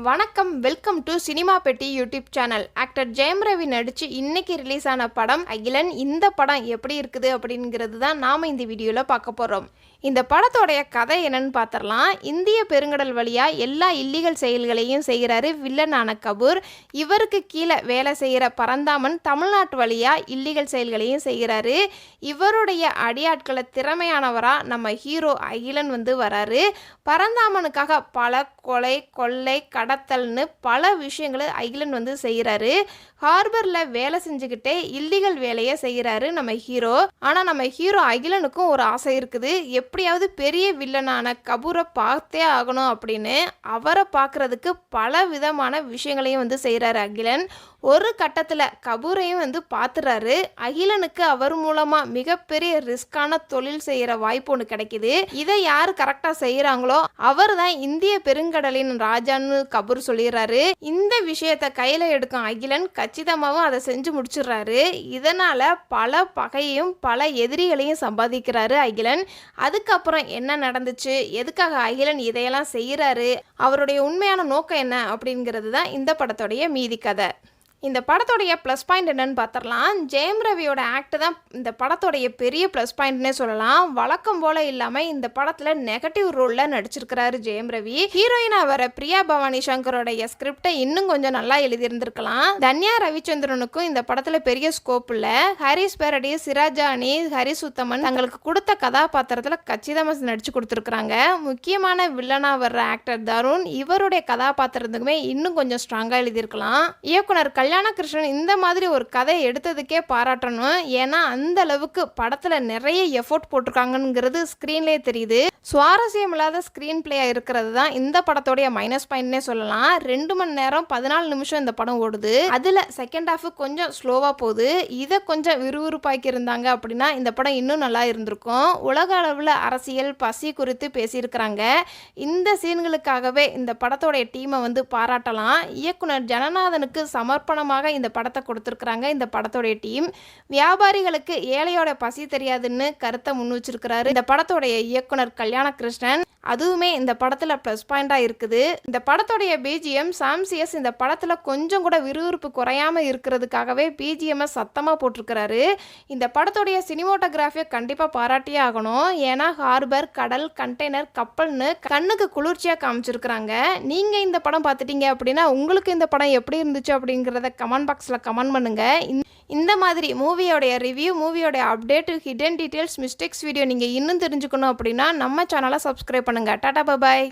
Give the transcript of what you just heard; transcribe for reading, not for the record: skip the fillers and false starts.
வணக்கம், welcome to cinema பெட்டி YouTube channel. Actor Jayam Ravi நடிச்சு இன்னைக்கு ரிலீஸ் ஆன படம் அகிலன். இந்த படம் எப்படி இருக்குது அப்படிங்கிறது தான் நாம இந்த வீடியோவில் பார்க்க போகிறோம். இந்த படத்தோடைய கதை என்னன்னு பார்த்துடலாம். இந்திய பெருங்கடல் வழியாக எல்லா இல்லீகல் செயல்களையும் செய்கிறாரு வில்லனான கபூர். இவருக்கு கீழே வேலை செய்கிற பரந்தாமன் தமிழ்நாட்டு வழியாக இல்லீகல் செயல்களையும் செய்கிறாரு. இவருடைய அடியாட்களை திறமையானவராக நம்ம ஹீரோ அகிலன் வராரு. பரந்தாமனுக்காக பல கொலை, கொள்ளை, கடத்தல்னு பல விஷயங்களை அகிலன் செய்கிறாரு. ஹார்பரில் வேலை செஞ்சுக்கிட்டே இல்லீகல் வேலையை செய்கிறாரு நம்ம ஹீரோ. ஆனால் நம்ம ஹீரோ அகிலனுக்கும் ஒரு ஆசை இருக்குது. எப்படியாவது பெரிய வில்லனான கபூரை பார்த்தே ஆகணும் அப்படின்னு அவரை பார்க்குறதுக்கு பல விதமான விஷயங்களையும் செய்கிறாரு அகிலன். ஒரு கட்டத்தில் கபூரையும் பார்த்துறாரு. அகிலனுக்கு அவர் மூலமாக மிகப்பெரிய ரிஸ்கான தொழில் செய்கிற வாய்ப்பு ஒன்று கிடைக்கிது. இதை யார் கரெக்டாக செய்கிறாங்களோ அவர் தான் இந்திய பெருங்கடலின் ராஜான்னு கபூர் சொல்லிடுறாரு. இந்த விஷயத்தை கையில் எடுக்கும் அகிலன் கச்சிதமாகவும் அதை செஞ்சு முடிச்சிடுறாரு. இதனால் பல பகையையும் பல எதிரிகளையும் சம்பாதிக்கிறாரு அகிலன். அதுக்கப்புறம் என்ன நடந்துச்சு, எதுக்காக அகிலன் இதையெல்லாம் செய்கிறாரு, அவருடைய உண்மையான நோக்கம் என்ன அப்படிங்கிறது தான் இந்த படத்துடைய மீதி கதை. இந்த படத்தோடைய ப்ளஸ் பாயிண்ட் என்னன்னு பார்த்துடலாம். ஜெயம் ரவியோட ஆக்ட் தான் இந்த படத்தோடைய பெரிய ப்ளஸ் பாயிண்ட்னே சொல்லலாம். வழக்கம் போல் இல்லாமல் இந்த படத்தில் நெகட்டிவ் ரோலில் நடிச்சிருக்கிறாரு ஜெயம் ரவி. ஹீரோயினாக வர பிரியா பவானி சங்கரோடைய ஸ்கிரிப்டை இன்னும் கொஞ்சம் நல்லா எழுதியிருந்திருக்கலாம். தன்யா ரவிச்சந்திரனுக்கும் இந்த படத்தில் பெரிய ஸ்கோப் இல்லை. ஹரிஸ் பேரடி, சிராஜானி, ஹரிஸ் உத்தமன் தங்களுக்கு கொடுத்த கதாபாத்திரத்தில் கச்சிதமாக நடிச்சு கொடுத்துருக்குறாங்க. முக்கியமான வில்லனாக வர்ற ஆக்டர் தருண் இவருடைய கதாபாத்திரத்துக்குமே இன்னும் கொஞ்சம் ஸ்ட்ராங்காக எழுதியிருக்கலாம். இயக்குனர் கிருஷ்ணன் இந்த மாதிரி ஒரு கதை எடுத்ததுக்கே பாராட்டணும். ஏன்னா அந்த அளவுக்கு படத்துல நிறைய எஃபோர்ட் போட்டிருக்காங்கிறது ஸ்கிரீன்லேயே தெரியுது. சுவாரஸ்யம் இல்லாத ஸ்கிரீன் பிளேயா இருக்கிறது தான் இந்த படத்தோடைய மைனஸ் பாயிண்ட்னே சொல்லலாம். 2 மணி நேரம் 14 நிமிஷம் இந்த படம் ஓடுது. அதுல செகண்ட் ஹாஃப் கொஞ்சம் ஸ்லோவா போகுது. இதை கொஞ்சம் விறுவிறுப்பாக்கி இருந்தாங்க அப்படின்னா இந்த படம் இன்னும் நல்லா இருந்திருக்கும். உலக அளவில் அரசியல், பசி குறித்து பேசியிருக்கிறாங்க. இந்த சீன்களுக்காகவே இந்த படத்தோடைய டீமை பாராட்டலாம். இயக்குனர் ஜனநாதனுக்கு சமர்ப்பணமாக இந்த படத்தை கொடுத்துருக்குறாங்க. இந்த படத்தோடைய டீம் வியாபாரிகளுக்கு ஏழையோட பசி தெரியாதுன்னு கருத்தை முன் வச்சிருக்கிறாரு இந்த படத்தோடைய இயக்குனர் கிருஷ்ணன். அதுவுமே இந்த படத்துல ப்ளஸ் பாயிண்டா இருக்குது. இந்த படத்தோடைய பிஜிஎம் சாம்சியஸ் இந்த படத்துல கொஞ்சம் கூட விறுவிறுப்பு குறையாம இருக்கிறதுக்காகவே பிஜிஎம் சத்தமா போட்டிருக்கிறாரு. இந்த படத்தோடைய சினிமோட்டோகிராஃபியை கண்டிப்பா பாராட்டியே ஆகணும். ஏன்னா ஹார்பர், கடல், கண்டெய்னர், கப்பல்னு கண்ணுக்கு குளிர்ச்சியா காமிச்சிருக்கிறாங்க. நீங்க இந்த படம் பார்த்துட்டீங்க அப்படின்னா உங்களுக்கு இந்த படம் எப்படி இருந்துச்சு அப்படிங்கிறத கமெண்ட் பாக்ஸில் கமெண்ட் பண்ணுங்க. இந்த மாதிரி மூவியோடைய ரிவ்யூ, மூவியோடைய update, hidden details, mistakes video நீங்கள் இன்னும் தெரிஞ்சுக்கணும் அப்படின்னா நம்ம சேனலை சப்ஸ்கிரைப் பண்ணுங்கள். டாடா, பாய்.